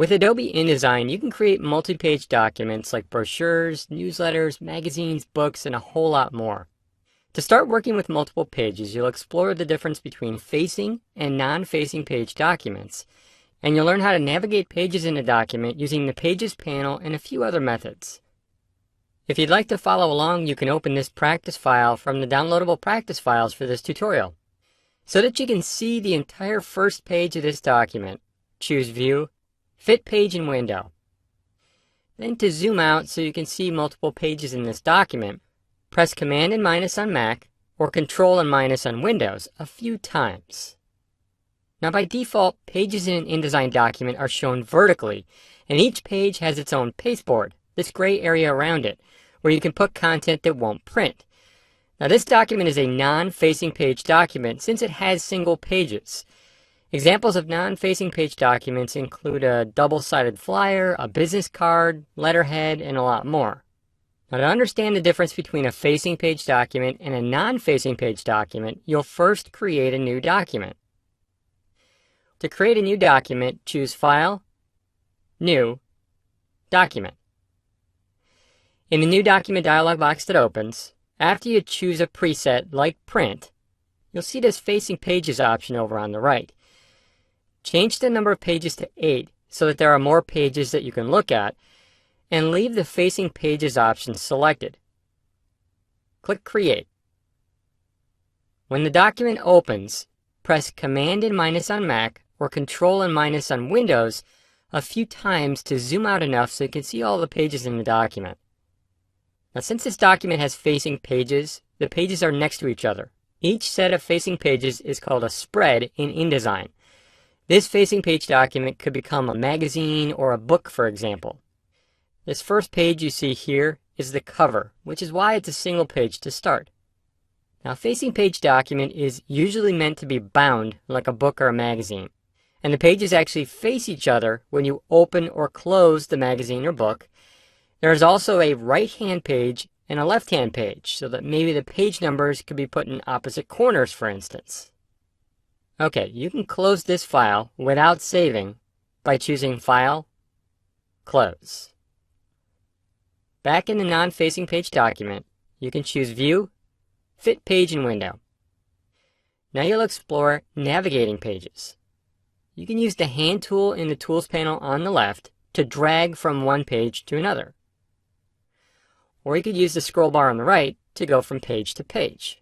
With Adobe InDesign, you can create multi-page documents like brochures, newsletters, magazines, books, and a whole lot more. To start working with multiple pages, you'll explore the difference between facing and non-facing page documents, and you'll learn how to navigate pages in a document using the Pages panel and a few other methods. If you'd like to follow along, you can open this practice file from the downloadable practice files for this tutorial. So that you can see the entire first page of this document, choose View, Fit Page and Window. Then to zoom out so you can see multiple pages in this document, press Command and minus on Mac or Control and minus on Windows a few times. Now by default, pages in an InDesign document are shown vertically, and each page has its own pasteboard, this gray area around it, where you can put content that won't print. Now this document is a non-facing page document since it has single pages. Examples of non-facing page documents include a double-sided flyer, a business card, letterhead, and a lot more. Now to understand the difference between a facing page document and a non-facing page document, you'll first create a new document. To create a new document, choose File, New, Document. In the New Document dialog box that opens, after you choose a preset like Print, you'll see this Facing Pages option over on the right. Change the number of pages to 8 so that there are more pages that you can look at, and leave the Facing Pages option selected. Click Create. When the document opens, press Command and minus on Mac or Control and minus on Windows a few times to zoom out enough so you can see all the pages in the document. Now since this document has facing pages, the pages are next to each other. Each set of facing pages is called a spread in InDesign. This facing page document could become a magazine or a book, for example. This first page you see here is the cover, which is why it's a single page to start. Now, a facing page document is usually meant to be bound like a book or a magazine, and the pages actually face each other when you open or close the magazine or book. There is also a right-hand page and a left-hand page, so that maybe the page numbers could be put in opposite corners, for instance. Okay, you can close this file without saving by choosing File, Close. Back in the non-facing page document, you can choose View, Fit Page and Window. Now you'll explore navigating pages. You can use the hand tool in the Tools panel on the left to drag from one page to another. Or you could use the scroll bar on the right to go from page to page.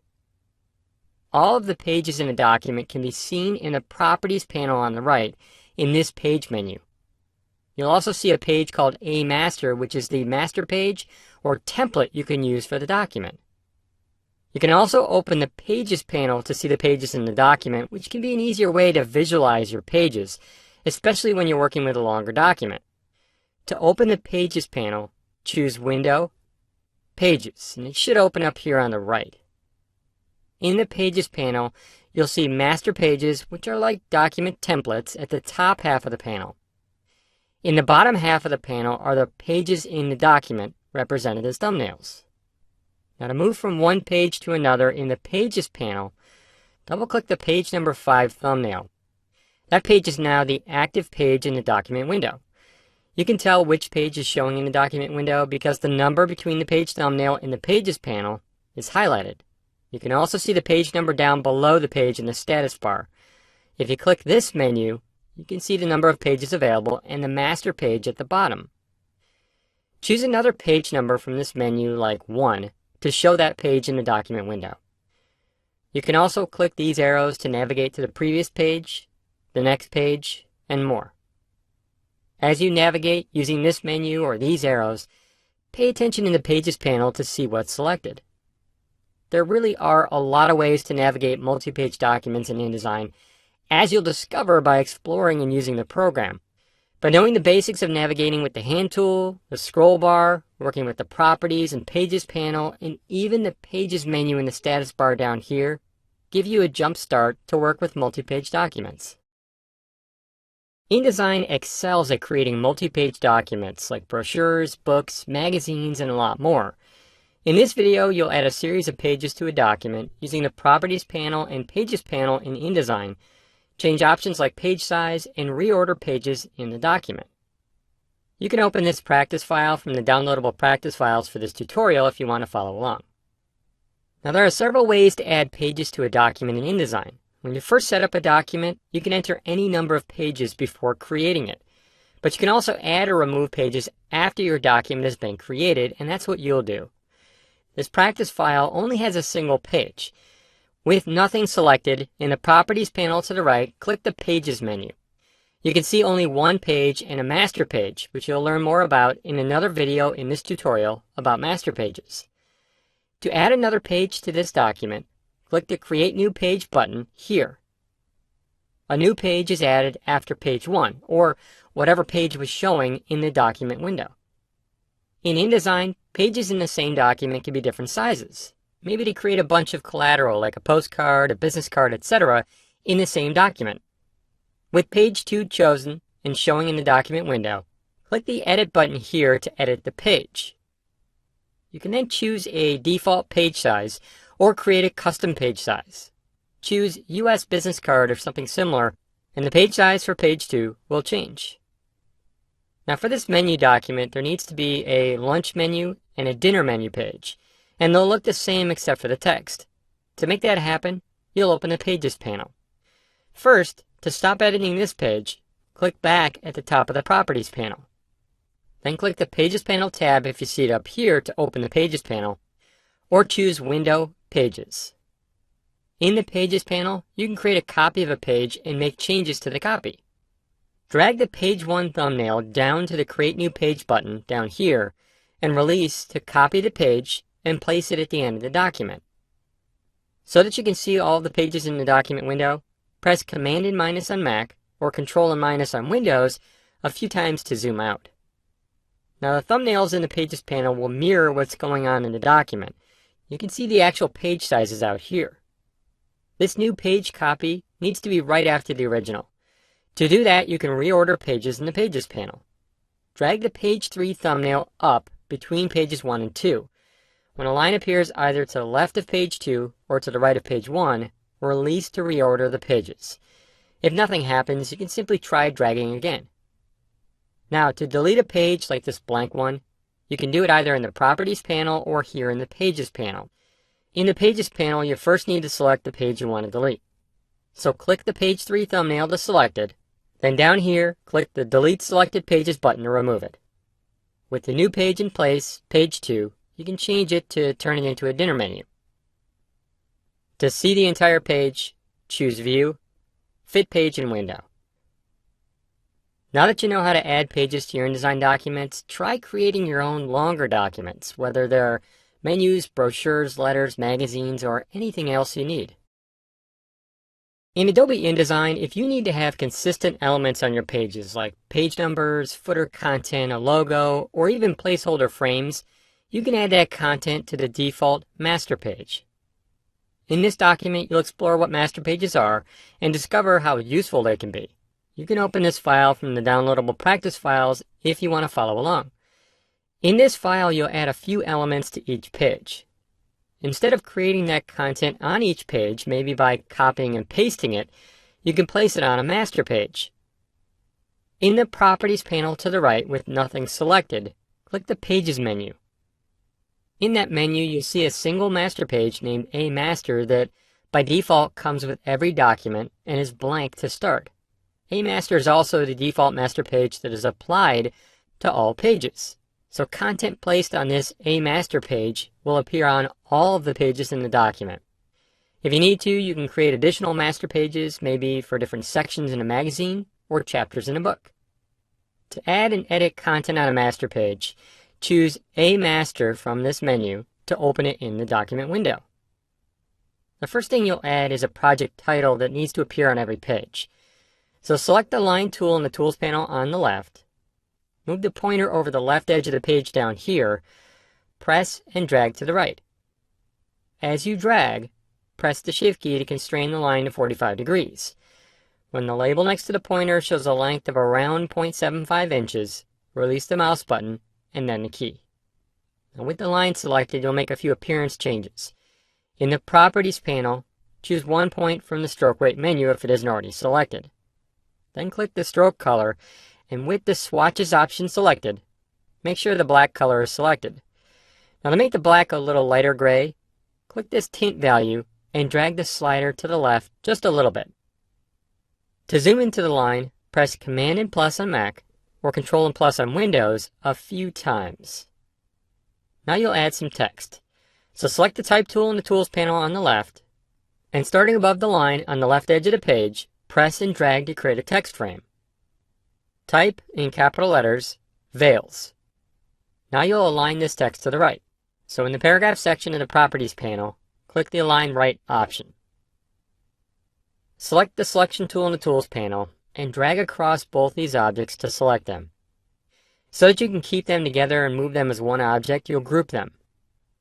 All of the pages in a document can be seen in the Properties panel on the right in this page menu. You'll also see a page called A Master, which is the master page or template you can use for the document. You can also open the Pages panel to see the pages in the document, which can be an easier way to visualize your pages, especially when you're working with a longer document. To open the Pages panel, choose Window, Pages, and it should open up here on the right. In the Pages panel, you'll see Master Pages, which are like document templates, at the top half of the panel. In the bottom half of the panel are the pages in the document, represented as thumbnails. Now to move from one page to another in the Pages panel, double-click the page number 5 thumbnail. That page is now the active page in the document window. You can tell which page is showing in the document window because the number between the page thumbnail and the Pages panel is highlighted. You can also see the page number down below the page in the status bar. If you click this menu, you can see the number of pages available and the master page at the bottom. Choose another page number from this menu, like 1, to show that page in the document window. You can also click these arrows to navigate to the previous page, the next page, and more. As you navigate using this menu or these arrows, pay attention in the Pages panel to see what's selected. There really are a lot of ways to navigate multi-page documents in InDesign, as you'll discover by exploring and using the program. By knowing the basics of navigating with the hand tool, the scroll bar, working with the Properties and Pages panel, and even the Pages menu in the status bar down here, give you a jump start to work with multi-page documents. InDesign excels at creating multi-page documents like brochures, books, magazines, and a lot more. In this video, you'll add a series of pages to a document using the Properties panel and Pages panel in InDesign, change options like page size, and reorder pages in the document. You can open this practice file from the downloadable practice files for this tutorial if you want to follow along. Now there are several ways to add pages to a document in InDesign. When you first set up a document, you can enter any number of pages before creating it. But you can also add or remove pages after your document has been created, and that's what you'll do. This practice file only has a single page. With nothing selected, in the Properties panel to the right, click the Pages menu. You can see only one page and a master page, which you'll learn more about in another video in this tutorial about master pages. To add another page to this document, click the Create New Page button here. A new page is added after page 1, or whatever page was showing in the document window. In InDesign, pages in the same document can be different sizes, maybe to create a bunch of collateral like a postcard, a business card, etc. in the same document. With page 2 chosen and showing in the document window, click the Edit button here to edit the page. You can then choose a default page size or create a custom page size. Choose US Business Card or something similar, and the page size for page 2 will change. Now for this menu document, there needs to be a lunch menu and a dinner menu page, and they'll look the same except for the text. To make that happen, you'll open the Pages panel. First, to stop editing this page, click back at the top of the Properties panel. Then click the Pages panel tab if you see it up here to open the Pages panel, or choose Window, Pages. In the Pages panel, you can create a copy of a page and make changes to the copy. Drag the page 1 thumbnail down to the Create New Page button down here and release to copy the page and place it at the end of the document. So that you can see all of the pages in the document window, press Command and minus on Mac or Control and minus on Windows a few times to zoom out. Now the thumbnails in the Pages panel will mirror what's going on in the document. You can see the actual page sizes out here. This new page copy needs to be right after the original. To do that, you can reorder pages in the Pages panel. Drag the page 3 thumbnail up between pages 1 and 2. When a line appears either to the left of page 2 or to the right of page 1, release to reorder the pages. If nothing happens, you can simply try dragging again. Now, to delete a page like this blank one, you can do it either in the Properties panel or here in the Pages panel. In the Pages panel, you first need to select the page you want to delete. So click the page 3 thumbnail to select it, then down here, click the Delete Selected Pages button to remove it. With the new page in place, page 2, you can change it to turn it into a dinner menu. To see the entire page, choose View, Fit Page and Window. Now that you know how to add pages to your InDesign documents, try creating your own longer documents, whether they're menus, brochures, letters, magazines, or anything else you need. In Adobe InDesign, if you need to have consistent elements on your pages like page numbers, footer content, a logo, or even placeholder frames, you can add that content to the default master page. In this document, you'll explore what master pages are and discover how useful they can be. You can open this file from the downloadable practice files if you want to follow along. In this file, you'll add a few elements to each page. Instead of creating that content on each page, maybe by copying and pasting it, you can place it on a master page. In the Properties panel to the right with nothing selected, click the Pages menu. In that menu, you'll see a single master page named A Master that by default comes with every document and is blank to start. A Master is also the default master page that is applied to all pages. So content placed on this A Master page will appear on all of the pages in the document. If you need to, you can create additional master pages, maybe for different sections in a magazine or chapters in a book. To add and edit content on a master page, choose A Master from this menu to open it in the document window. The first thing you'll add is a project title that needs to appear on every page. So select the line tool in the Tools panel on the left. Move the pointer over the left edge of the page down here, press and drag to the right. As you drag, press the Shift key to constrain the line to 45 degrees. When the label next to the pointer shows a length of around 0.75 inches, release the mouse button and then the key. Now with the line selected, you'll make a few appearance changes. In the Properties panel, choose 1 point from the stroke weight menu if it isn't already selected. Then click the stroke color and with the swatches option selected, make sure the black color is selected. Now to make the black a little lighter gray, click this tint value and drag the slider to the left just a little bit. To zoom into the line, press Command and plus on Mac or Control and plus on Windows a few times. Now you'll add some text. So select the Type tool in the Tools panel on the left, and starting above the line on the left edge of the page, press and drag to create a text frame. Type, in capital letters, Veils. Now you'll align this text to the right. So in the Paragraph section of the Properties panel, click the Align Right option. Select the Selection tool in the Tools panel and drag across both these objects to select them. So that you can keep them together and move them as one object, you'll group them.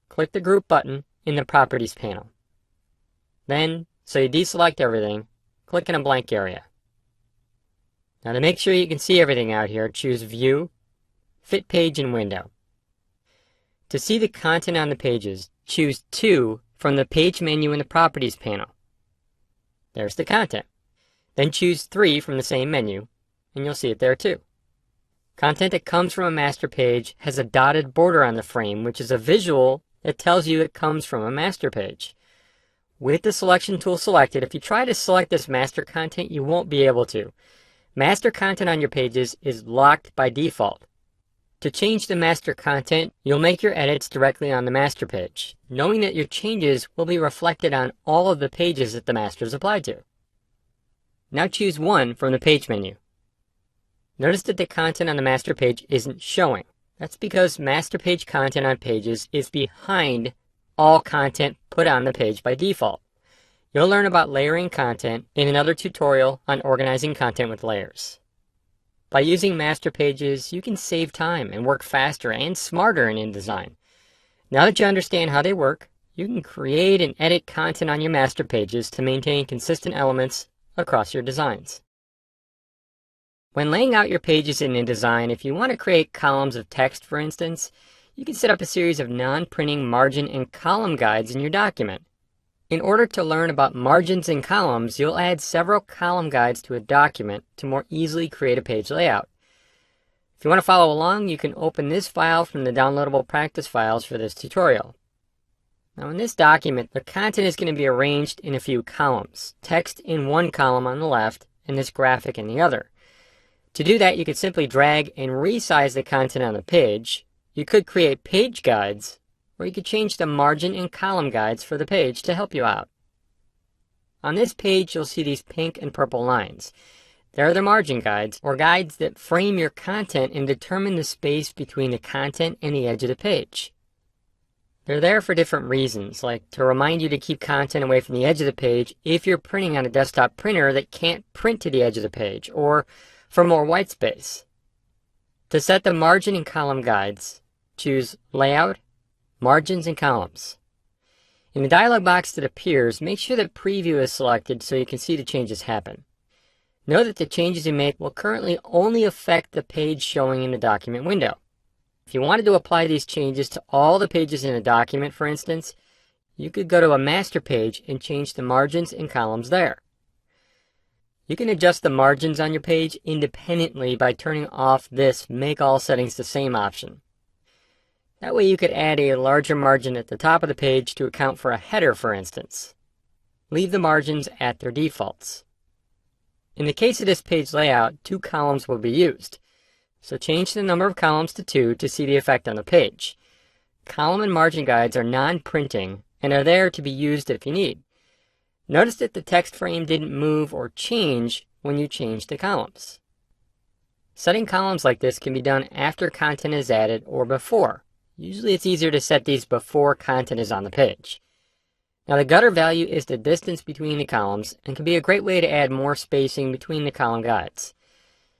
Click the Group button in the Properties panel. Then, so you deselect everything, click in a blank area. Now to make sure you can see everything out here, choose View, Fit Page and Window. To see the content on the pages, choose 2 from the Page menu in the Properties panel. There's the content. Then choose 3 from the same menu, and you'll see it there too. Content that comes from a master page has a dotted border on the frame, which is a visual that tells you it comes from a master page. With the Selection tool selected, if you try to select this master content, you won't be able to. Master content on your pages is locked by default. To change the master content, you'll make your edits directly on the master page, knowing that your changes will be reflected on all of the pages that the master is applied to. Now choose 1 from the Page menu. Notice that the content on the master page isn't showing. That's because master page content on pages is behind all content put on the page by default. You'll learn about layering content in another tutorial on organizing content with layers. By using master pages, you can save time and work faster and smarter in InDesign. Now that you understand how they work, you can create and edit content on your master pages to maintain consistent elements across your designs. When laying out your pages in InDesign, if you want to create columns of text, for instance, you can set up a series of non-printing margin and column guides in your document. In order to learn about margins and columns, you'll add several column guides to a document to more easily create a page layout. If you want to follow along, you can open this file from the downloadable practice files for this tutorial. Now in this document, the content is going to be arranged in a few columns, text in one column on the left and this graphic in the other. To do that, you could simply drag and resize the content on the page. You could create page guides, or you could change the margin and column guides for the page to help you out. On this page, you'll see these pink and purple lines. They're the margin guides, or guides that frame your content and determine the space between the content and the edge of the page. They're there for different reasons, like to remind you to keep content away from the edge of the page if you're printing on a desktop printer that can't print to the edge of the page, or for more white space. To set the margin and column guides, choose Layout, Margins and Columns. In the dialog box that appears, make sure that Preview is selected so you can see the changes happen. Know that the changes you make will currently only affect the page showing in the document window. If you wanted to apply these changes to all the pages in a document, for instance, you could go to a master page and change the margins and columns there. You can adjust the margins on your page independently by turning off this Make All Settings the Same option. That way you could add a larger margin at the top of the page to account for a header, for instance. Leave the margins at their defaults. In the case of this page layout, 2 columns will be used. So change the number of columns to 2 to see the effect on the page. Column and margin guides are non-printing and are there to be used if you need. Notice that the text frame didn't move or change when you changed the columns. Setting columns like this can be done after content is added or before. Usually it's easier to set these before content is on the page. Now the gutter value is the distance between the columns and can be a great way to add more spacing between the column guides.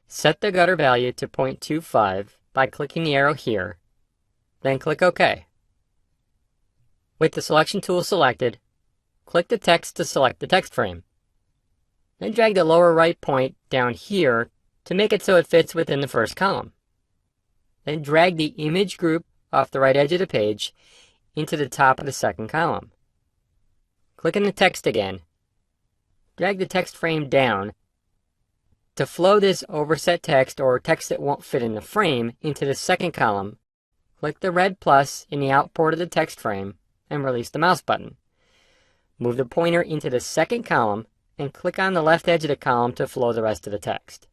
Set the gutter value to 0.25 by clicking the arrow here, then click OK. With the Selection tool selected, click the text to select the text frame. Then drag the lower right point down here to make it so it fits within the first column. Then drag the image group off the right edge of the page into the top of the second column. Click in the text again. Drag the text frame down To flow this overset text or text that won't fit in the frame into the second column, click the red plus in the out port of the text frame and release the mouse button. Move the pointer into the second column and click on the left edge of the column to flow the rest of the text.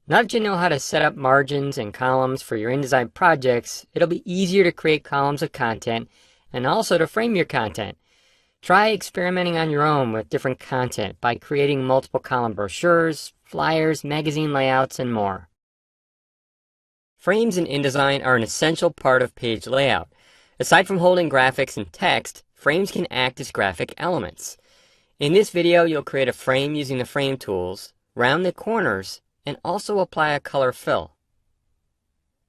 Now that you know how to set up margins and columns for your InDesign projects, it'll be easier to create columns of content and also to frame your content. Try experimenting on your own with different content by creating multiple column brochures, flyers, magazine layouts, and more. Frames in InDesign are an essential part of page layout. Aside from holding graphics and text, frames can act as graphic elements. In this video, you'll create a frame using the frame tools, round the corners, and also apply a color fill.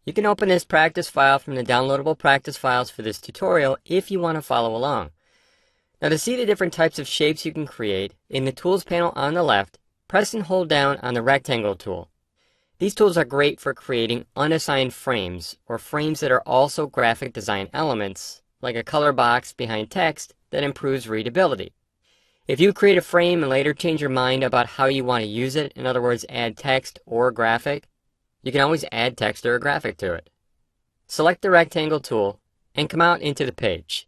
You can open this practice file from the downloadable practice files for this tutorial if you want to follow along. Now, to see the different types of shapes you can create, in the Tools panel on the left, press and hold down on the Rectangle tool. These tools are great for creating unassigned frames, or frames that are also graphic design elements, like a color box behind text that improves readability. If you create a frame and later change your mind about how you want to use it, in other words, add text or graphic, you can always add text or a graphic to it. Select the Rectangle tool and come out into the page.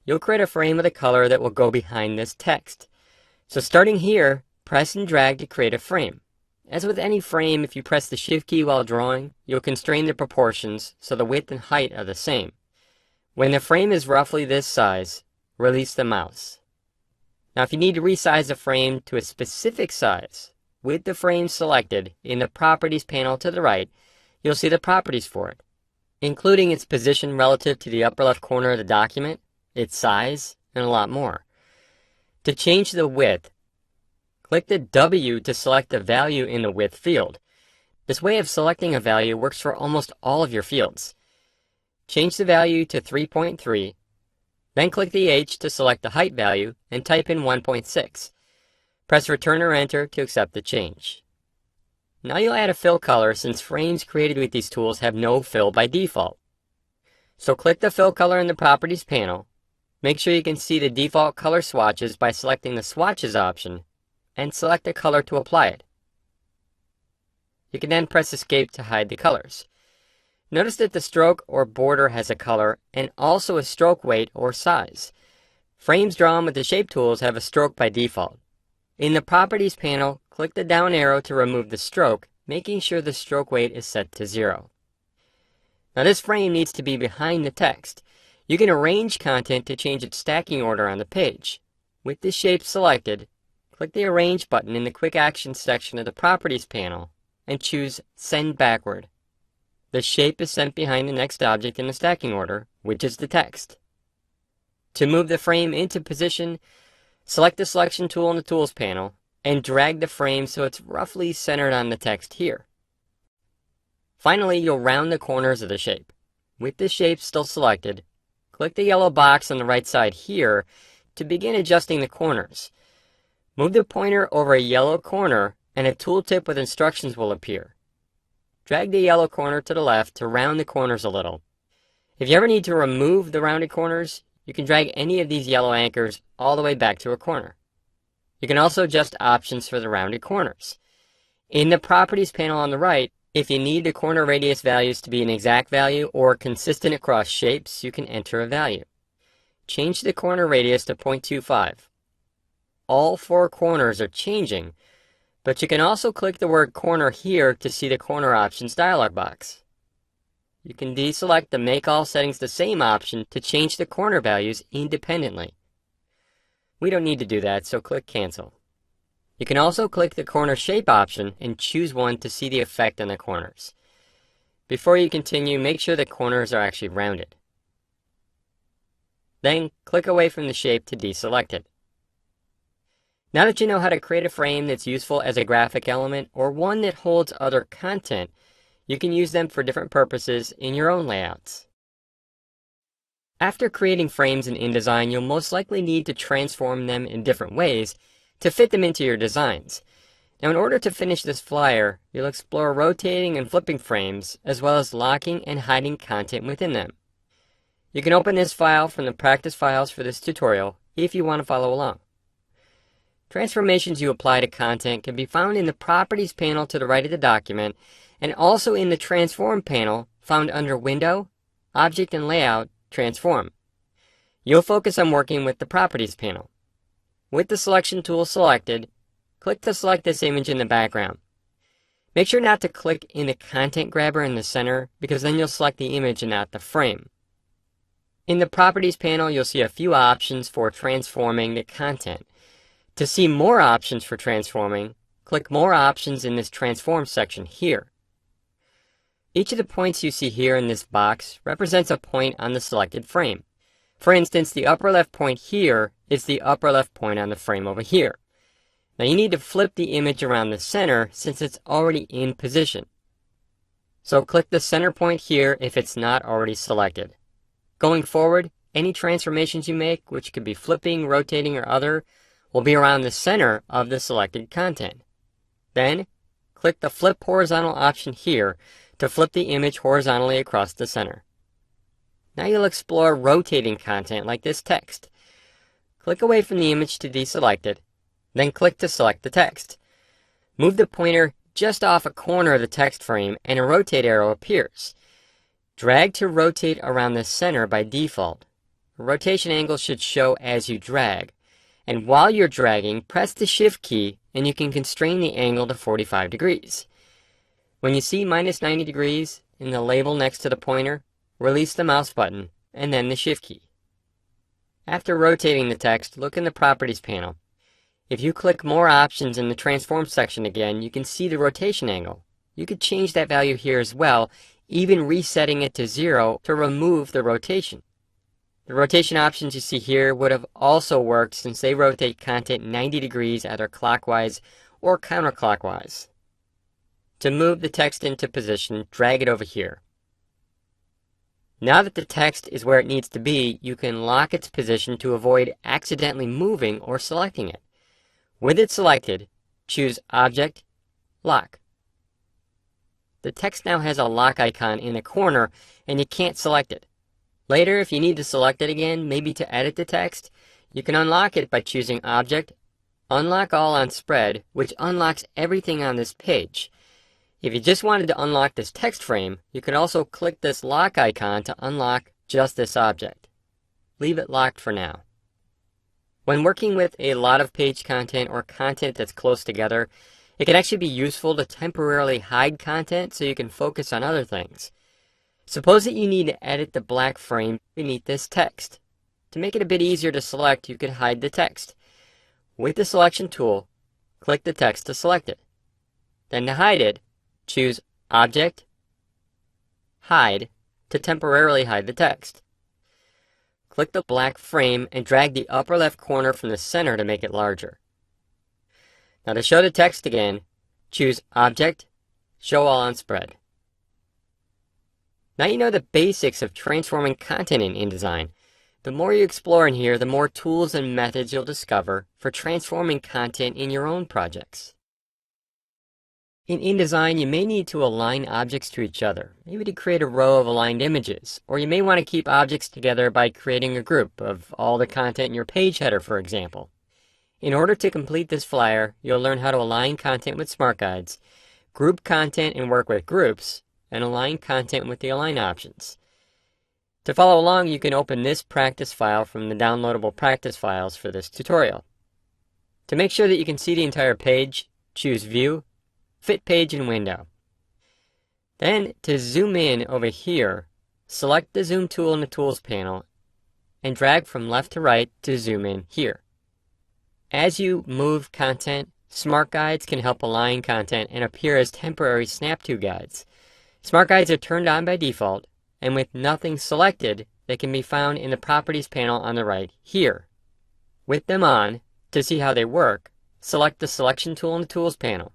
You'll create a frame with a color that will go behind this text. So starting here, press and drag to create a frame. As with any frame, if you press the Shift key while drawing, you'll constrain the proportions so the width and height are the same. When the frame is roughly this size, release the mouse. Now if you need to resize the frame to a specific size, with the frame selected in the Properties panel to the right, you'll see the properties for it, including its position relative to the upper left corner of the document, its size, and a lot more. To change the width, click the W to select the value in the width field. This way of selecting a value works for almost all of your fields. Change the value to 3.3, then click the H to select the height value and type in 1.6. Press Return or Enter to accept the change. Now you'll add a fill color since frames created with these tools have no fill by default. So click the fill color in the Properties panel. Make sure you can see the default color swatches by selecting the Swatches option and select a color to apply it. You can then press Escape to hide the colors. Notice that the stroke or border has a color and also a stroke weight or size. Frames drawn with the shape tools have a stroke by default. In the Properties panel, click the down arrow to remove the stroke, making sure the stroke weight is set to 0. Now this frame needs to be behind the text. You can arrange content to change its stacking order on the page. With the shape selected, click the Arrange button in the Quick Actions section of the Properties panel and choose Send Backward. The shape is sent behind the next object in the stacking order, which is the text. To move the frame into position, select the Selection tool in the Tools panel and drag the frame so it's roughly centered on the text here. Finally, you'll round the corners of the shape. With the shape still selected, click the yellow box on the right side here to begin adjusting the corners. Move the pointer over a yellow corner and a tooltip with instructions will appear. Drag the yellow corner to the left to round the corners a little. If you ever need to remove the rounded corners, you can drag any of these yellow anchors all the way back to a corner. You can also adjust options for the rounded corners. In the Properties panel on the right, if you need the corner radius values to be an exact value or consistent across shapes, you can enter a value. Change the corner radius to 0.25. All 4 corners are changing, but you can also click the word corner here to see the corner options dialog box. You can deselect the Make All Settings the Same option to change the corner values independently. We don't need to do that, so click Cancel. You can also click the Corner Shape option and choose one to see the effect on the corners. Before you continue, make sure the corners are actually rounded. Then click away from the shape to deselect it. Now that you know how to create a frame that's useful as a graphic element or one that holds other content, you can use them for different purposes in your own layouts. After creating frames in InDesign, you'll most likely need to transform them in different ways to fit them into your designs. Now, in order to finish this flyer, you'll explore rotating and flipping frames, as well as locking and hiding content within them. You can open this file from the practice files for this tutorial if you want to follow along. Transformations you apply to content can be found in the Properties panel to the right of the document, and also in the Transform panel found under Window, Object and Layout, Transform. You'll focus on working with the Properties panel. With the selection tool selected, click to select this image in the background. Make sure not to click in the content grabber in the center, because then you'll select the image and not the frame. In the Properties panel, you'll see a few options for transforming the content. To see more options for transforming, click More Options in this Transform section here. Each of the points you see here in this box represents a point on the selected frame. For instance, the upper left point here is the upper left point on the frame over here. Now you need to flip the image around the center since it's already in position. So click the center point here if it's not already selected. Going forward, any transformations you make, which could be flipping, rotating, or other, will be around the center of the selected content. Then, click the Flip Horizontal option here to flip the image horizontally across the center. Now you'll explore rotating content like this text. Click away from the image to deselect it, then click to select the text. Move the pointer just off a corner of the text frame and a rotate arrow appears. Drag to rotate around the center by default. A rotation angle should show as you drag. And while you're dragging, press the Shift key and you can constrain the angle to 45 degrees. When you see -90 degrees in the label next to the pointer, release the mouse button and then the Shift key. After rotating the text, look in the Properties panel. If you click More Options in the Transform section again, you can see the rotation angle. You could change that value here as well, even resetting it to 0 to remove the rotation. The rotation options you see here would have also worked since they rotate content 90 degrees either clockwise or counterclockwise. To move the text into position, drag it over here. Now that the text is where it needs to be, you can lock its position to avoid accidentally moving or selecting it. With it selected, choose Object, Lock. The text now has a lock icon in the corner and you can't select it. Later, if you need to select it again, maybe to edit the text, you can unlock it by choosing Object, Unlock All on Spread, which unlocks everything on this page. If you just wanted to unlock this text frame, you could also click this lock icon to unlock just this object. Leave it locked for now. When working with a lot of page content or content that's close together, it can actually be useful to temporarily hide content so you can focus on other things. Suppose that you need to edit the black frame beneath this text. To make it a bit easier to select, you could hide the text. With the selection tool, click the text to select it. Then to hide it, choose Object, Hide to temporarily hide the text. Click the black frame and drag the upper left corner from the center to make it larger. Now to show the text again, choose Object, Show All on Spread. Now you know the basics of transforming content in InDesign. The more you explore in here, the more tools and methods you'll discover for transforming content in your own projects. In InDesign, you may need to align objects to each other, maybe to create a row of aligned images, or you may want to keep objects together by creating a group of all the content in your page header, for example. In order to complete this flyer, you'll learn how to align content with Smart Guides, group content and work with groups, and align content with the Align options. To follow along, you can open this practice file from the downloadable practice files for this tutorial. To make sure that you can see the entire page, choose View, Fit Page and Window. Then, to zoom in over here, select the Zoom tool in the Tools panel and drag from left to right to zoom in here. As you move content, Smart Guides can help align content and appear as temporary snap-to guides. Smart Guides are turned on by default, and with nothing selected, they can be found in the Properties panel on the right here. With them on, to see how they work, select the Selection tool in the Tools panel.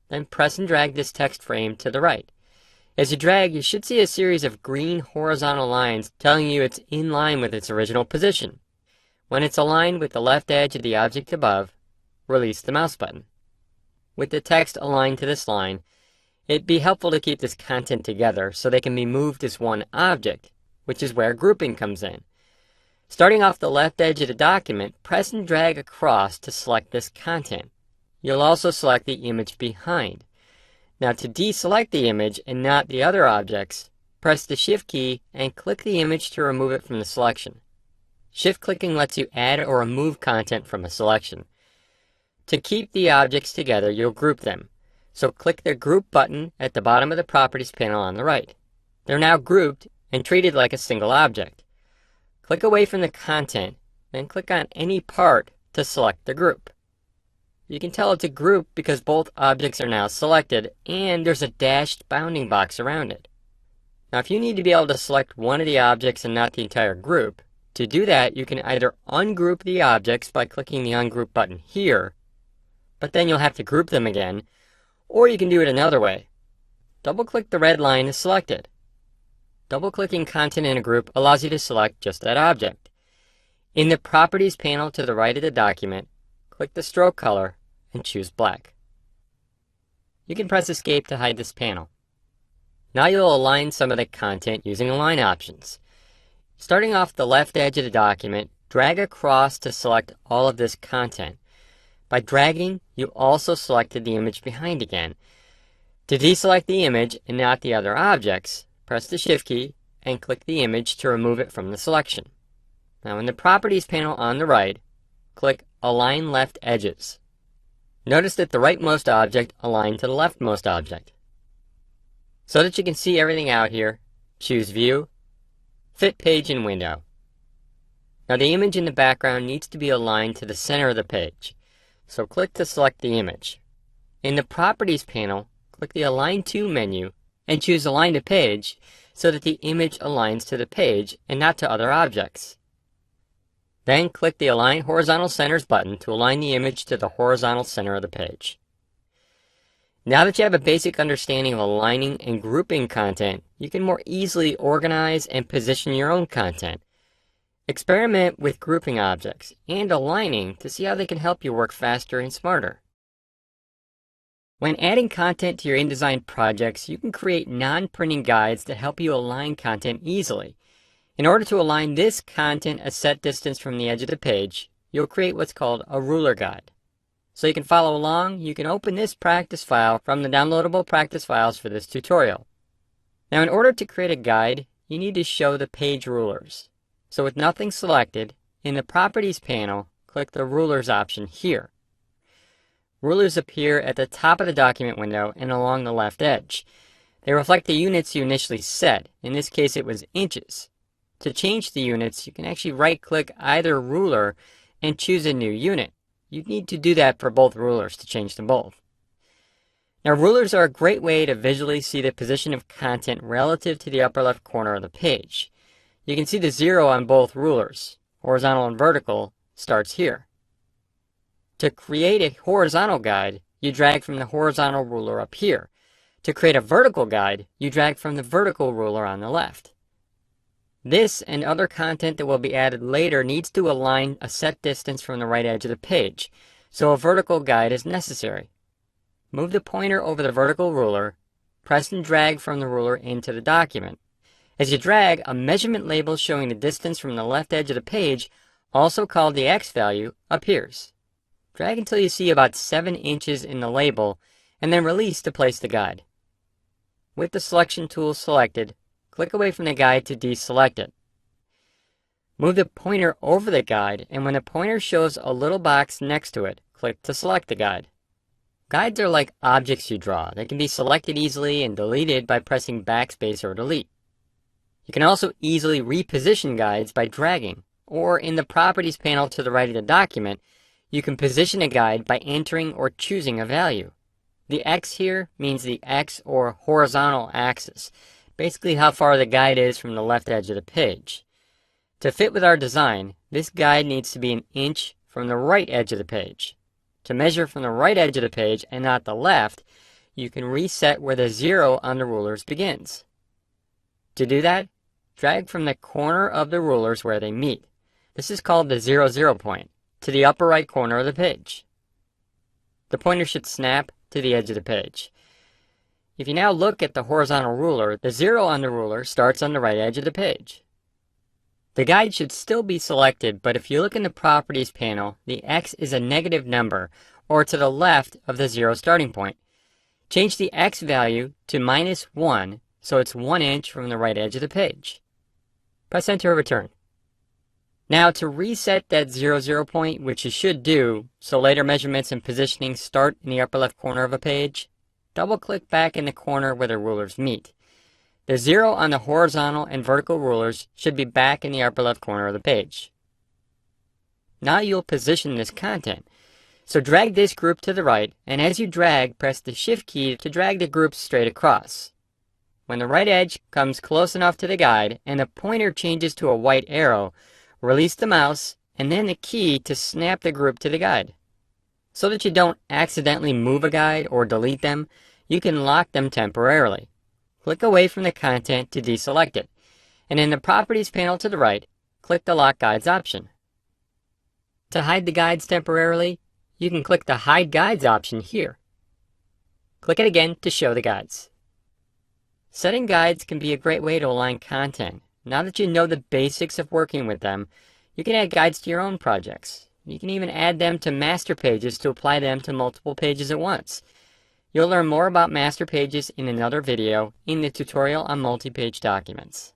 Then press and drag this text frame to the right. As you drag, you should see a series of green horizontal lines telling you it's in line with its original position. When it's aligned with the left edge of the object above, release the mouse button. With the text aligned to this line, it'd be helpful to keep this content together so they can be moved as one object, which is where grouping comes in. Starting off the left edge of the document, press and drag across to select this content. You'll also select the image behind. Now to deselect the image and not the other objects, press the Shift key and click the image to remove it from the selection. Shift clicking lets you add or remove content from a selection. To keep the objects together, you'll group them. So click the Group button at the bottom of the Properties panel on the right. They're now grouped and treated like a single object. Click away from the content, then click on any part to select the group. You can tell it's a group because both objects are now selected and there's a dashed bounding box around it. Now if you need to be able to select one of the objects and not the entire group, to do that you can either ungroup the objects by clicking the Ungroup button here, but then you'll have to group them again, or you can do it another way. Double-click the red line to select it. Double-clicking content in a group allows you to select just that object. In the Properties panel to the right of the document, click the stroke color and choose black. You can press Escape to hide this panel. Now you'll align some of the content using Align options. Starting off the left edge of the document, drag across to select all of this content. By dragging, you also selected the image behind again. To deselect the image and not the other objects, press the Shift key and click the image to remove it from the selection. Now in the Properties panel on the right, click Align Left Edges. Notice that the rightmost object aligned to the leftmost object. So that you can see everything out here, choose View, Fit Page and Window. Now the image in the background needs to be aligned to the center of the page, so click to select the image. In the Properties panel, click the Align To menu and choose Align to Page so that the image aligns to the page and not to other objects. Then click the Align Horizontal Centers button to align the image to the horizontal center of the page. Now that you have a basic understanding of aligning and grouping content, you can more easily organize and position your own content. Experiment with grouping objects and aligning to see how they can help you work faster and smarter. When adding content to your InDesign projects, you can create non-printing guides to help you align content easily. In order to align this content a set distance from the edge of the page, you'll create what's called a ruler guide. So you can follow along, you can open this practice file from the downloadable practice files for this tutorial. Now in order to create a guide, you need to show the page rulers. So with nothing selected, in the Properties panel, click the Rulers option here. Rulers appear at the top of the document window and along the left edge. They reflect the units you initially set. In this case it was inches. To change the units, you can actually right-click either ruler and choose a new unit. You need to do that for both rulers to change them both. Now rulers are a great way to visually see the position of content relative to the upper left corner of the page. You can see the 0 on both rulers, horizontal and vertical, starts here. To create a horizontal guide, you drag from the horizontal ruler up here. To create a vertical guide, you drag from the vertical ruler on the left. This and other content that will be added later needs to align a set distance from the right edge of the page, so a vertical guide is necessary. Move the pointer over the vertical ruler, press and drag from the ruler into the document. As you drag, a measurement label showing the distance from the left edge of the page, also called the X value, appears. Drag until you see about 7 inches in the label, and then release to place the guide. With the selection tool selected, click away from the guide to deselect it. Move the pointer over the guide, and when the pointer shows a little box next to it, click to select the guide. Guides are like objects you draw. They can be selected easily and deleted by pressing backspace or delete. You can also easily reposition guides by dragging, or in the Properties panel to the right of the document, you can position a guide by entering or choosing a value. The X here means the X or horizontal axis, basically how far the guide is from the left edge of the page. To fit with our design, this guide needs to be an inch from the right edge of the page. To measure from the right edge of the page and not the left, you can reset where the 0 on the rulers begins. To do that, drag from the corner of the rulers where they meet. This is called the 0, 0 point, to the upper right corner of the page. The pointer should snap to the edge of the page. If you now look at the horizontal ruler, the 0 on the ruler starts on the right edge of the page. The guide should still be selected, but if you look in the Properties panel, the X is a negative number, or to the left of the 0 starting point. Change the X value to -1, so it's 1 inch from the right edge of the page. Press Enter or Return. Now to reset that 0 point, which you should do, so later measurements and positioning start in the upper left corner of a page, double-click back in the corner where the rulers meet. The 0 on the horizontal and vertical rulers should be back in the upper left corner of the page. Now you'll position this content. So drag this group to the right, and as you drag, press the Shift key to drag the group straight across. When the right edge comes close enough to the guide and the pointer changes to a white arrow, release the mouse and then the key to snap the group to the guide. So that you don't accidentally move a guide or delete them, you can lock them temporarily. Click away from the content to deselect it, and in the Properties panel to the right, click the Lock Guides option. To hide the guides temporarily, you can click the Hide Guides option here. Click it again to show the guides. Setting guides can be a great way to align content. Now that you know the basics of working with them, you can add guides to your own projects. You can even add them to master pages to apply them to multiple pages at once. You'll learn more about master pages in another video in the tutorial on multi-page documents.